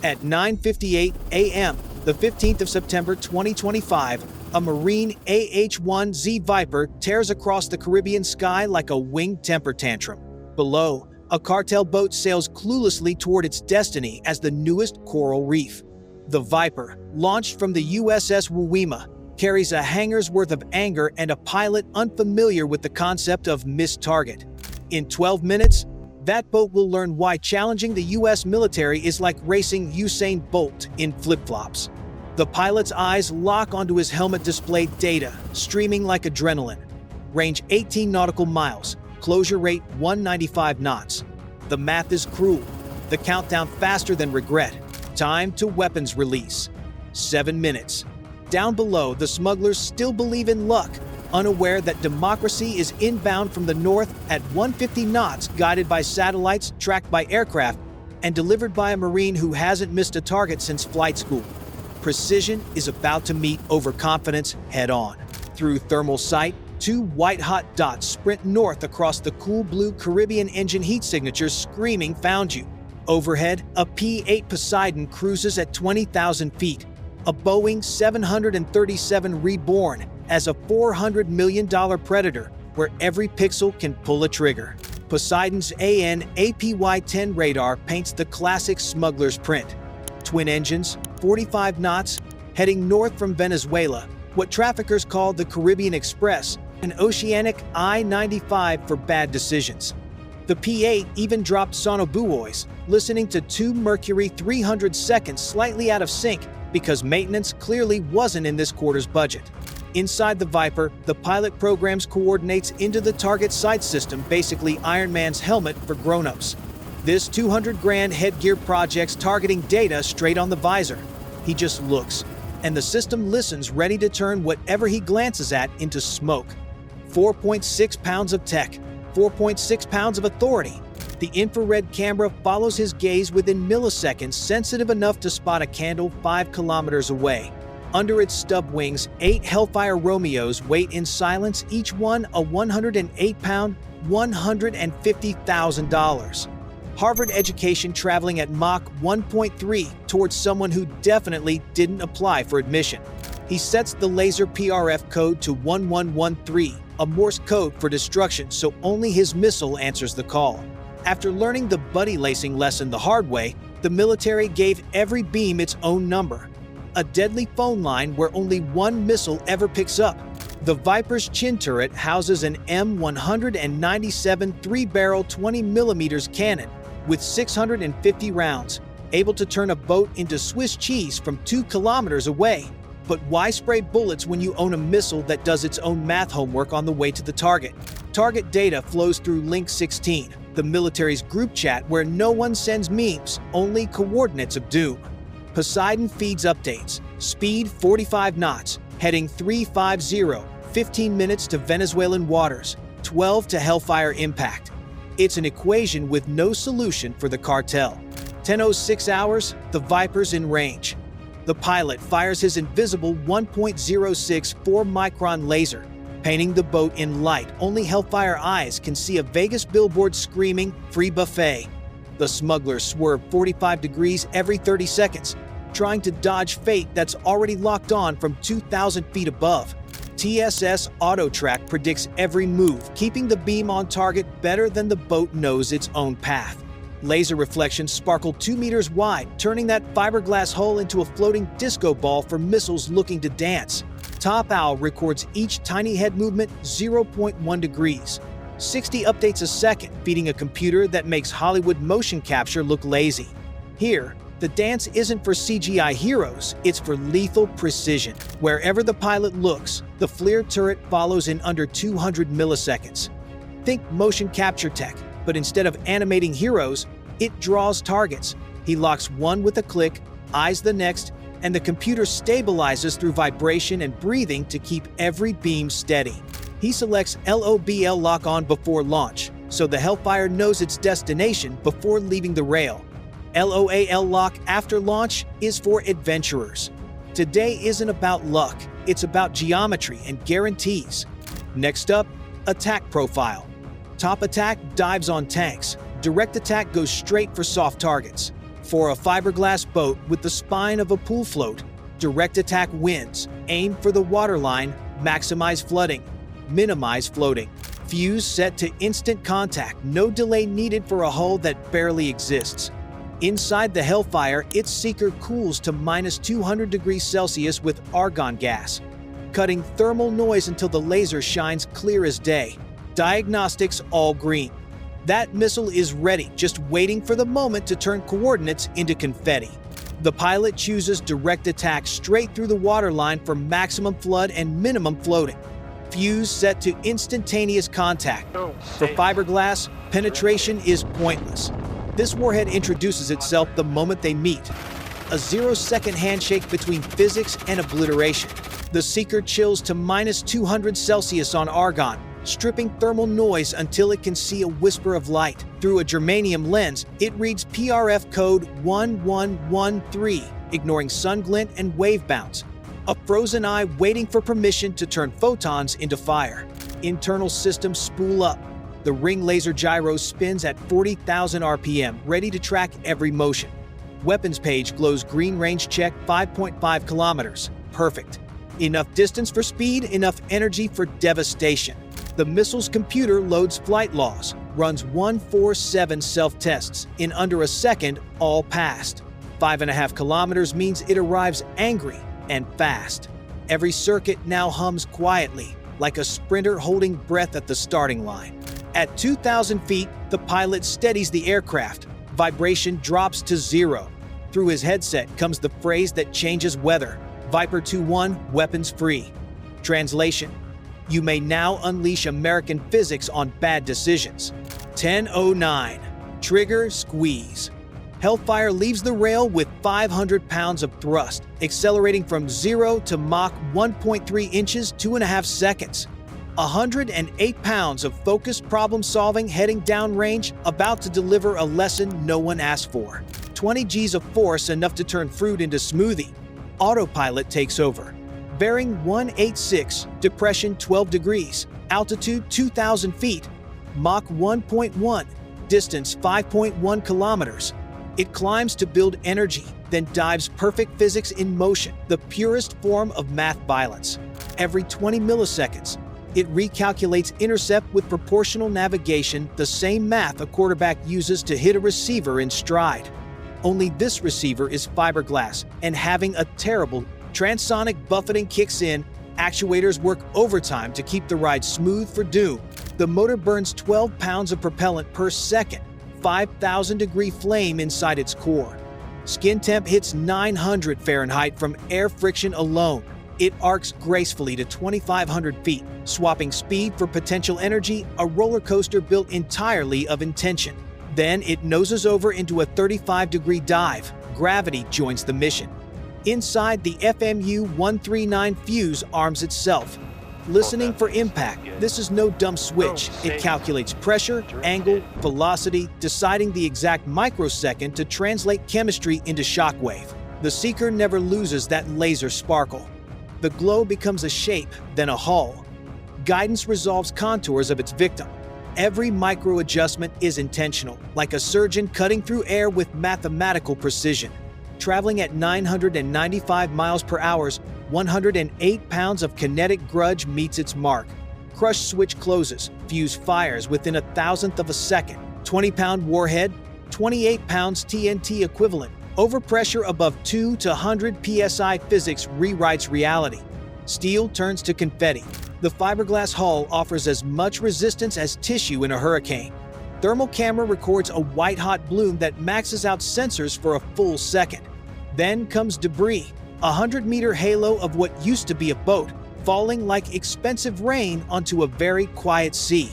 At 9:58 a.m., the 15th of September 2025, a Marine AH-1Z Viper tears across the Caribbean sky like a winged temper tantrum. Below, a cartel boat sails cluelessly toward its destiny as the newest coral reef. The Viper, launched from the USS Wawima, carries a hangar's worth of anger and a pilot unfamiliar with the concept of missed target. In 12 minutes, that boat will learn why challenging the U.S. military is like racing Usain Bolt in flip-flops. The pilot's eyes lock onto his helmet-displayed data, streaming like adrenaline. Range 18 nautical miles, closure rate 195 knots. The math is cruel. The countdown faster than regret. Time to weapons release. 7 minutes. Down below, the smugglers still believe in luck, unaware that democracy is inbound from the north at 150 knots, guided by satellites, tracked by aircraft, and delivered by a Marine who hasn't missed a target since flight school. Precision is about to meet overconfidence head-on. Through thermal sight, two white-hot dots sprint north across the cool blue Caribbean engine heat signatures screaming "Found you." Overhead, a P-8 Poseidon cruises at 20,000 feet, a Boeing 737 reborn as a $400 million predator where every pixel can pull a trigger. Poseidon's AN/APY-10 radar paints the classic smuggler's print. Twin engines, 45 knots, heading north from Venezuela, what traffickers call the Caribbean Express, an oceanic I-95 for bad decisions. The P-8 even dropped sonobuoys, listening to two Mercury 300 seconds slightly out of sync because maintenance clearly wasn't in this quarter's budget. Inside the Viper, the pilot programs coordinates into the target sight system, basically Iron Man's helmet for grown-ups. This 200 grand headgear project's targeting data straight on the visor. He just looks, and the system listens, ready to turn whatever he glances at into smoke. 4.6 pounds of tech, 4.6 pounds of authority. The infrared camera follows his gaze within milliseconds, sensitive enough to spot a candle 5 kilometers away. Under its stub wings, 8 Hellfire Romeos wait in silence, each one a 108-pound, $150,000. Harvard education traveling at Mach 1.3 towards someone who definitely didn't apply for admission. He sets the laser PRF code to 1113, a Morse code for destruction, so only his missile answers the call. After learning the buddy lacing lesson the hard way, the military gave every beam its own number. A deadly phone line where only one missile ever picks up. The Viper's chin turret houses an M197 3-barrel 20mm cannon with 650 rounds, able to turn a boat into Swiss cheese from 2 kilometers away. But why spray bullets when you own a missile that does its own math homework on the way to the target? Target data flows through Link 16, the military's group chat where no one sends memes, only coordinates of doom. Poseidon feeds updates. Speed 45 knots, heading 350, 15 minutes to Venezuelan waters, 12 to Hellfire impact. It's an equation with no solution for the cartel. 10:06 hours, the Viper's in range. The pilot fires his invisible 1.06 4-micron laser, painting the boat in light. Only Hellfire eyes can see a Vegas billboard screaming, "Free buffet." The smugglers swerve 45 degrees every 30 seconds, trying to dodge fate that's already locked on from 2,000 feet above. TSS AutoTrack predicts every move, keeping the beam on target better than the boat knows its own path. Laser reflections sparkle 2 meters wide, turning that fiberglass hull into a floating disco ball for missiles looking to dance. Top Owl records each tiny head movement 0.1 degrees. 60 updates a second, feeding a computer that makes Hollywood motion capture look lazy. Here, the dance isn't for CGI heroes, it's for lethal precision. Wherever the pilot looks, the FLIR turret follows in under 200 milliseconds. Think motion capture tech, but instead of animating heroes, it draws targets. He locks one with a click, eyes the next, and the computer stabilizes through vibration and breathing to keep every beam steady. He selects LOBL lock-on before launch, so the Hellfire knows its destination before leaving the rail. LOAL lock after launch is for adventurers. Today isn't about luck, it's about geometry and guarantees. Next up, attack profile. Top attack dives on tanks. Direct attack goes straight for soft targets. For a fiberglass boat with the spine of a pool float, direct attack wins. Aim for the waterline, maximize flooding, minimize floating. Fuse set to instant contact, no delay needed for a hull that barely exists. Inside the Hellfire, its seeker cools to -200 degrees Celsius with argon gas, cutting thermal noise until the laser shines clear as day. Diagnostics all green. That missile is ready, just waiting for the moment to turn coordinates into confetti. The pilot chooses direct attack straight through the waterline for maximum flood and minimum floating. Fuse set to instantaneous contact. For fiberglass, penetration is pointless. This warhead introduces itself the moment they meet. A 0-second handshake between physics and obliteration. The seeker chills to -200 Celsius on argon, stripping thermal noise until it can see a whisper of light. Through a germanium lens, it reads PRF code 1113, ignoring sun glint and wave bounce. A frozen eye waiting for permission to turn photons into fire. Internal systems spool up. The ring laser gyro spins at 40,000 RPM, ready to track every motion. Weapons page glows green, range check 5.5 kilometers. Perfect. Enough distance for speed, enough energy for devastation. The missile's computer loads flight laws, runs 147 self-tests. In under a second, all passed. 5.5 kilometers means it arrives angry and fast. Every circuit now hums quietly, like a sprinter holding breath at the starting line. At 2,000 feet, the pilot steadies the aircraft. Vibration drops to 0. Through his headset comes the phrase that changes weather. Viper 2-1, weapons free. Translation: you may now unleash American physics on bad decisions. 10:09. Trigger squeeze. Hellfire leaves the rail with 500 pounds of thrust, accelerating from 0 to Mach 1.3 inches, 2.5 seconds. 108 pounds of focused problem-solving heading downrange, about to deliver a lesson no one asked for. 20 G's of force, enough to turn fruit into smoothie. Autopilot takes over. Bearing 186, depression 12 degrees, altitude 2,000 feet, Mach 1.1, distance 5.1 kilometers. It climbs to build energy, then dives perfect physics in motion, the purest form of math violence. Every 20 milliseconds, it recalculates intercept with proportional navigation, the same math a quarterback uses to hit a receiver in stride. Only this receiver is fiberglass and having a terrible transonic buffeting kicks in. Actuators work overtime to keep the ride smooth for doom. The motor burns 12 pounds of propellant per second, 5,000-degree flame inside its core. Skin temp hits 900 Fahrenheit from air friction alone. It arcs gracefully to 2,500 feet, swapping speed for potential energy, a roller coaster built entirely of intention. Then it noses over into a 35-degree dive. Gravity joins the mission. Inside, the FMU-139 fuse arms itself. Listening for impact, this is no dumb switch. It calculates pressure, angle, velocity, deciding the exact microsecond to translate chemistry into shockwave. The seeker never loses that laser sparkle. The glow becomes a shape, then a hull. Guidance resolves contours of its victim. Every micro-adjustment is intentional, like a surgeon cutting through air with mathematical precision. Traveling at 995 miles per hour, 108 pounds of kinetic grudge meets its mark. Crush switch closes, fuse fires within 1,000th of a second. 20-pound warhead, 28 pounds TNT equivalent. Overpressure above 2 to 100 psi physics rewrites reality. Steel turns to confetti. The fiberglass hull offers as much resistance as tissue in a hurricane. Thermal camera records a white-hot bloom that maxes out sensors for a full second. Then comes debris, a 100-meter halo of what used to be a boat, falling like expensive rain onto a very quiet sea.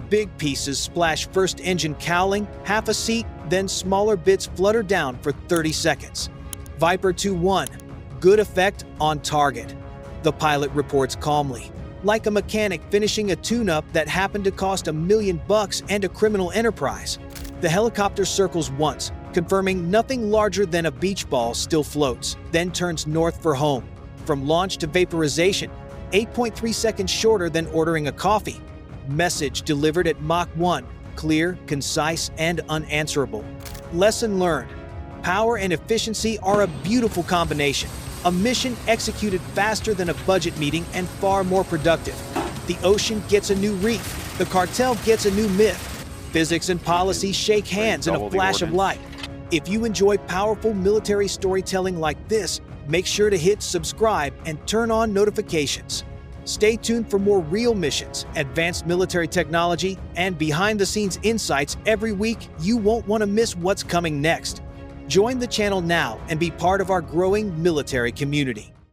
Big pieces splash, first engine cowling, half a seat, then smaller bits flutter down for 30 seconds. Viper 2-1, good effect on target. The pilot reports calmly, like a mechanic finishing a tune-up that happened to cost $1 million and a criminal enterprise. The helicopter circles once, confirming nothing larger than a beach ball still floats, then turns north for home. From launch to vaporization, 8.3 seconds shorter than ordering a coffee. Message delivered at Mach 1, clear, concise, and unanswerable. Lesson learned. Power and efficiency are a beautiful combination. A mission executed faster than a budget meeting and far more productive. The ocean gets a new reef. The cartel gets a new myth. Physics and policy shake hands in a flash of light. If you enjoy powerful military storytelling like this, make sure to hit subscribe and turn on notifications. Stay tuned for more real missions, advanced military technology, and behind-the-scenes insights every week. You won't want to miss what's coming next. Join the channel now and be part of our growing military community.